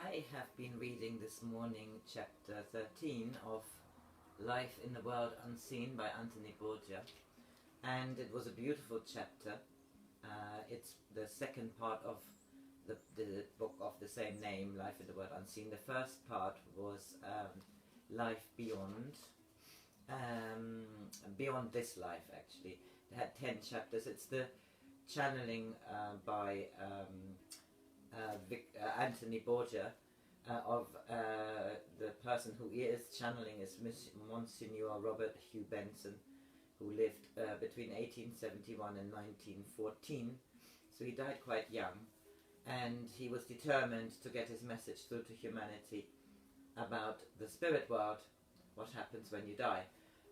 I have been reading this morning chapter 13 of Life in the World Unseen by Anthony Borgia, and it was a beautiful chapter. It's the second part of the book of the same name, Life in the World Unseen. The first part was Life Beyond, Beyond This Life, actually. It had 10 chapters. It's the channeling by Anthony Borgia of the person who is channeling is Monsignor Robert Hugh Benson, who lived between 1871 and 1914. So he died quite young, and he was determined to get his message through to humanity about the spirit world, what happens when you die.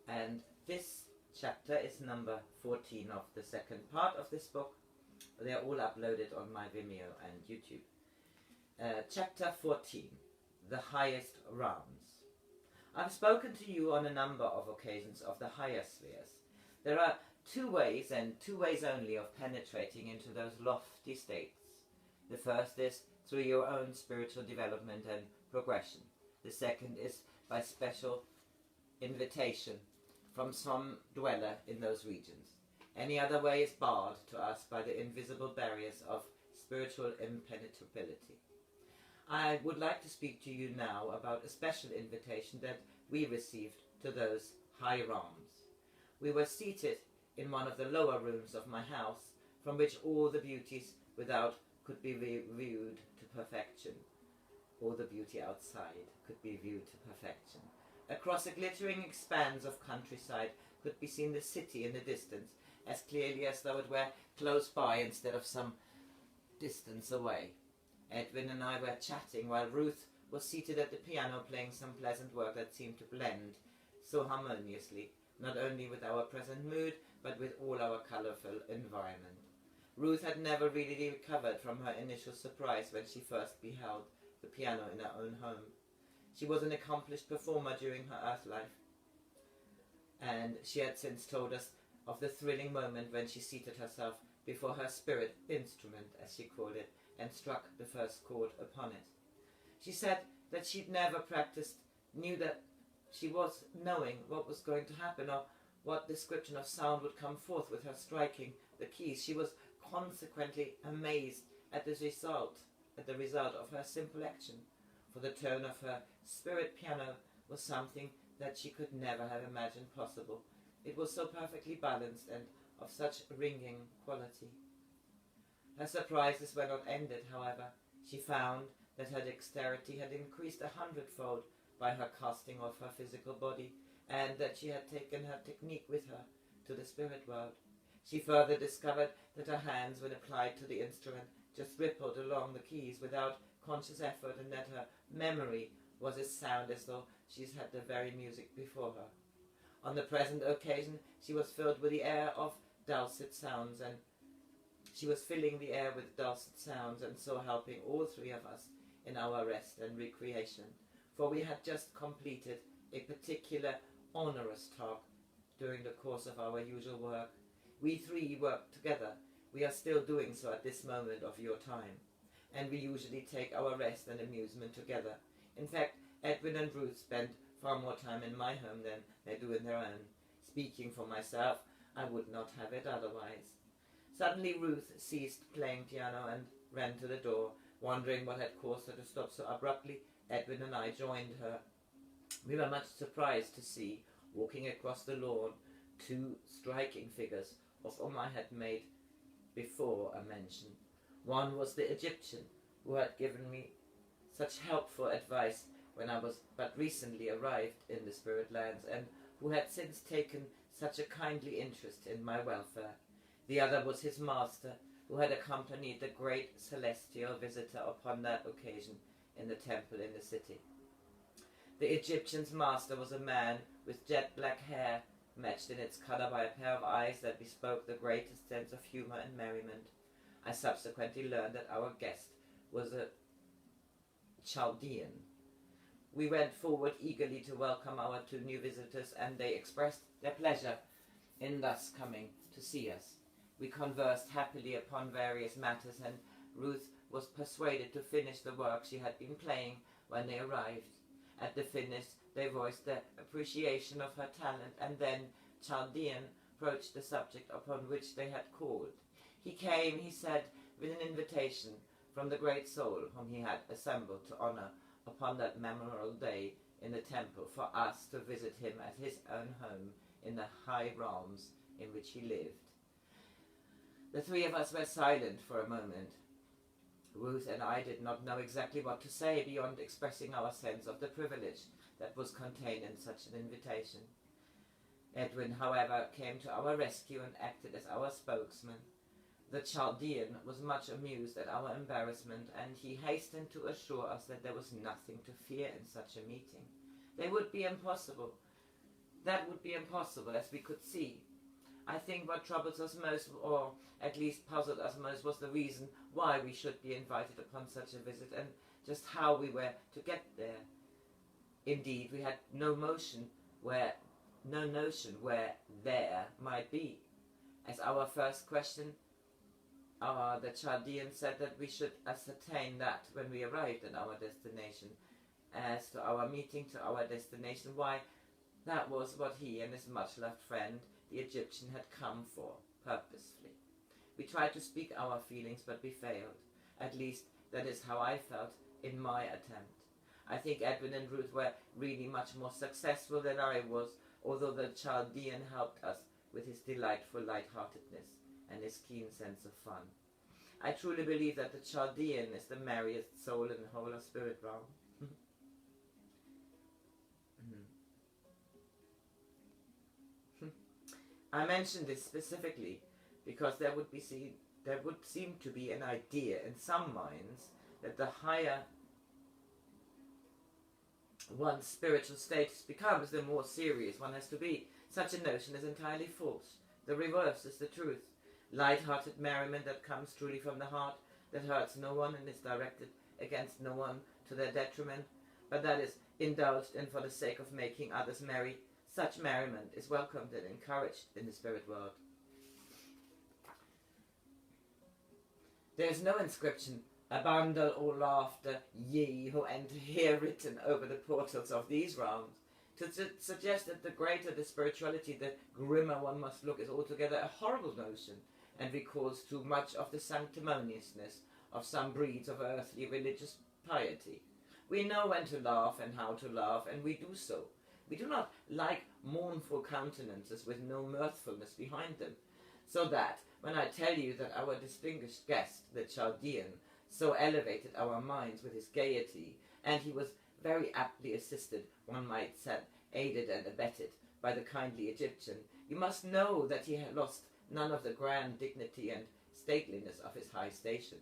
And this chapter is number 14 of the second part of this book. They are all uploaded on my Vimeo and YouTube. Chapter 14, The Highest Realms. I've spoken to you on a number of occasions of the higher spheres. There are two ways, and two ways only, of penetrating into those lofty states. The first is through your own spiritual development and progression. The second is by special invitation from some dweller in those regions. Any other way is barred to us by the invisible barriers of spiritual impenetrability. I would like to speak to you now about a special invitation that we received to those high realms. We were seated in one of the lower rooms of my house, from which all the beauties without could be viewed to perfection. All the beauty outside could be viewed to perfection. Across a glittering expanse of countryside could be seen the city in the distance, as clearly as though it were close by instead of some distance away. Edwin and I were chatting while Ruth was seated at the piano playing some pleasant work that seemed to blend so harmoniously, not only with our present mood, but with all our colourful environment. Ruth had never really recovered from her initial surprise when she first beheld the piano in her own home. She was an accomplished performer during her earth life, and she had since told us of the thrilling moment when she seated herself before her spirit instrument, as she called it, and struck the first chord upon it. She said that she'd never practiced, knew that she was knowing what was going to happen or what description of sound would come forth with her striking the keys. She was consequently amazed at the result of her simple action, for the tone of her spirit piano was something that she could never have imagined possible. It was so perfectly balanced and of such ringing quality. Her surprises were not ended, however. She found that her dexterity had increased 100-fold by her casting off her physical body, and that she had taken her technique with her to the spirit world. She further discovered that her hands, when applied to the instrument, just rippled along the keys without conscious effort, and that her memory was as sound as though she had the very music before her. On the present occasion, she was filled with the air of dulcet sounds, and she was filling the air with dulcet sounds, and so helping all three of us in our rest and recreation. For we had just completed a particular onerous talk during the course of our usual work. We three work together. We are still doing so at this moment of your time, and we usually take our rest and amusement together. In fact, Edwin and Ruth spend far more time in my home than they do in their own. Speaking for myself, I would not have it otherwise. Suddenly Ruth ceased playing piano and ran to the door, wondering what had caused her to stop so abruptly. Edwin and I joined her. We were much surprised to see, walking across the lawn, two striking figures of whom I had made before a mention. One was the Egyptian, who had given me such helpful advice when I was but recently arrived in the spirit lands, and who had since taken such a kindly interest in my welfare. The other was his master, who had accompanied the great celestial visitor upon that occasion in the temple in the city. The Egyptian's master was a man with jet black hair, matched in its colour by a pair of eyes that bespoke the greatest sense of humour and merriment. I subsequently learned that our guest was a Chaldean. We went forward eagerly to welcome our two new visitors, and they expressed their pleasure in thus coming to see us. We conversed happily upon various matters, and Ruth was persuaded to finish the work she had been playing when they arrived. At the finish, they voiced their appreciation of her talent, and then Chaldean broached the subject upon which they had called. He came, he said, with an invitation from the great soul whom he had assembled to honor upon that memorable day in the temple for us to visit him at his own home in the high realms in which he lived. The three of us were silent for a moment. Ruth and I did not know exactly what to say beyond expressing our sense of the privilege that was contained in such an invitation. Edwin, however, came to our rescue and acted as our spokesman. The Chaldean was much amused at our embarrassment, and he hastened to assure us that there was nothing to fear in such a meeting. That would be impossible, as we could see. I think what troubles us most, or at least puzzled us most, was the reason why we should be invited upon such a visit, and just how we were to get there. Indeed, we had no notion where there might be. As our first question, the Chaldean said that we should ascertain that when we arrived at our destination. As to our meeting to our destination, why, that was what he and his much-loved friend, the Egyptian, had come for, purposefully. We tried to speak our feelings, but we failed. At least, that is how I felt in my attempt. I think Edwin and Ruth were really much more successful than I was, although the Chaldean helped us with his delightful light-heartedness and his keen sense of fun. I truly believe that the Chaldean is the merriest soul in the whole of spirit realm. I mention this specifically because there would seem to be an idea in some minds that the higher one's spiritual status becomes, the more serious one has to be. Such a notion is entirely false. The reverse is the truth. Light-hearted merriment that comes truly from the heart, that hurts no one and is directed against no one to their detriment, but that is indulged in for the sake of making others merry. Such merriment is welcomed and encouraged in the spirit world. There is no inscription, "Abandon all laughter, ye who enter here," written over the portals of these realms, to suggest that the greater the spirituality, the grimmer one must look, is altogether a horrible notion, and recalls too much of the sanctimoniousness of some breeds of earthly religious piety. We know when to laugh and how to laugh, and we do so. We do not like mournful countenances with no mirthfulness behind them, so that, when I tell you that our distinguished guest, the Chaldean, so elevated our minds with his gaiety, and he was very aptly assisted, one might say, aided and abetted, by the kindly Egyptian, you must know that he had lost none of the grand dignity and stateliness of his high station.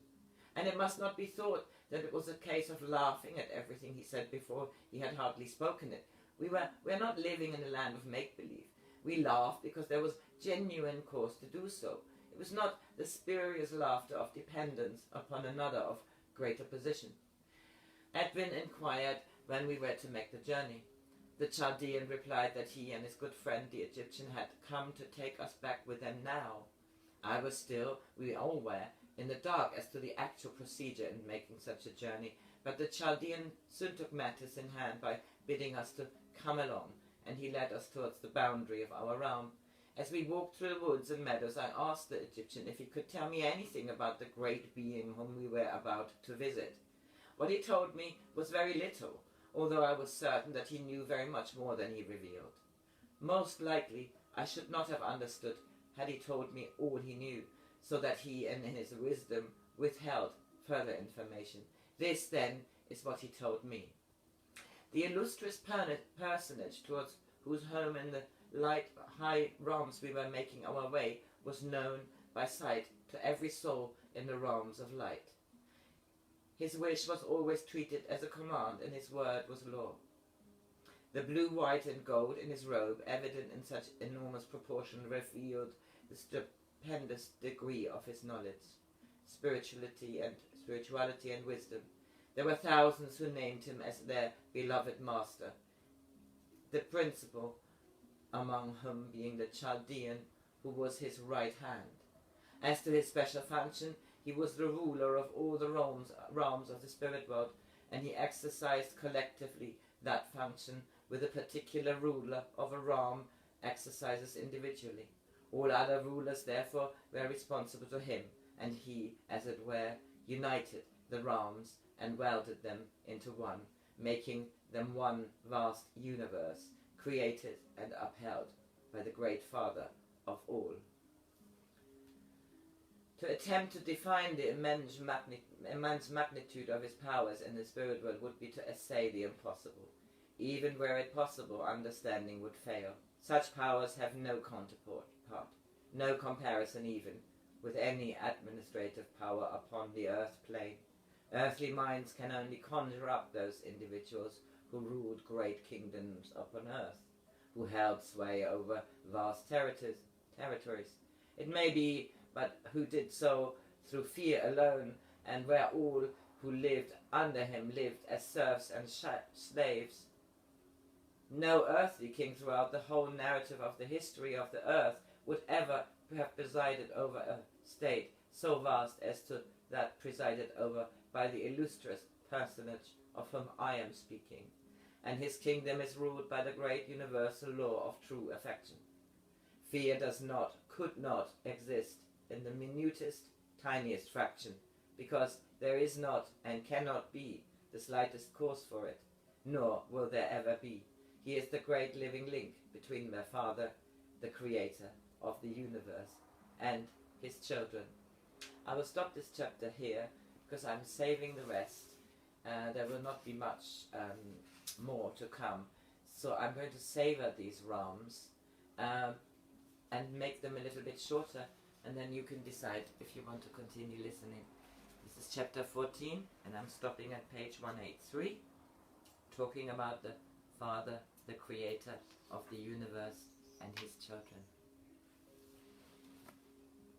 And it must not be thought that it was a case of laughing at everything he said before he had hardly spoken it. We are not living in a land of make-believe. We laughed because there was genuine cause to do so. It was not the spurious laughter of dependence upon another of greater position. Edwin inquired when we were to make the journey. The Chaldean replied that he and his good friend the Egyptian had come to take us back with them now. We all were, in the dark as to the actual procedure in making such a journey, but the Chaldean soon took matters in hand by bidding us to come along, and he led us towards the boundary of our realm. As we walked through the woods and meadows, I asked the Egyptian if he could tell me anything about the great being whom we were about to visit. What he told me was very little, although I was certain that he knew very much more than he revealed. Most likely, I should not have understood had he told me all he knew, so that he, in his wisdom, withheld further information. This, then, is what he told me. The illustrious personage towards whose home in the high realms we were making our way was known by sight to every soul in the realms of light. His wish was always treated as a command, and his word was law. The blue, white, and gold in his robe, evident in such enormous proportion, revealed the stupendous degree of his knowledge, spirituality and wisdom. There were thousands who named him as their beloved master, the principal among whom being the Chaldean, who was his right hand. As to his special function, He was the ruler of all the realms of the spirit world, and he exercised collectively that function with a particular ruler of a realm exercises individually. All other rulers therefore were responsible to him, and he, as it were, united the realms and welded them into one, making them one vast universe, created and upheld by the great Father of all. To attempt to define the immense magnitude of his powers in the spirit world would be to essay the impossible. Even were it possible, understanding would fail. Such powers have no counterpart, no comparison even with any administrative power upon the earth plane. Earthly minds can only conjure up those individuals who ruled great kingdoms upon earth, who held sway over vast territories. It may be, but who did so through fear alone, and where all who lived under him lived as serfs and slaves. No earthly king throughout the whole narrative of the history of the earth would ever have presided over a state so vast as to that presided over by the illustrious personage of whom I am speaking, and his kingdom is ruled by the great universal law of true affection. Fear could not exist in the minutest, tiniest fraction, because there is not and cannot be the slightest cause for it, nor will there ever be. He is the great living link between the Father, the Creator of the universe, and his children. I will stop this chapter here, because I'm saving the rest. There will not be much more to come. So I'm going to savor these realms and make them a little bit shorter, and then you can decide if you want to continue listening. This is chapter 14, and I'm stopping at page 183, talking about the Father, the Creator of the universe, and his children.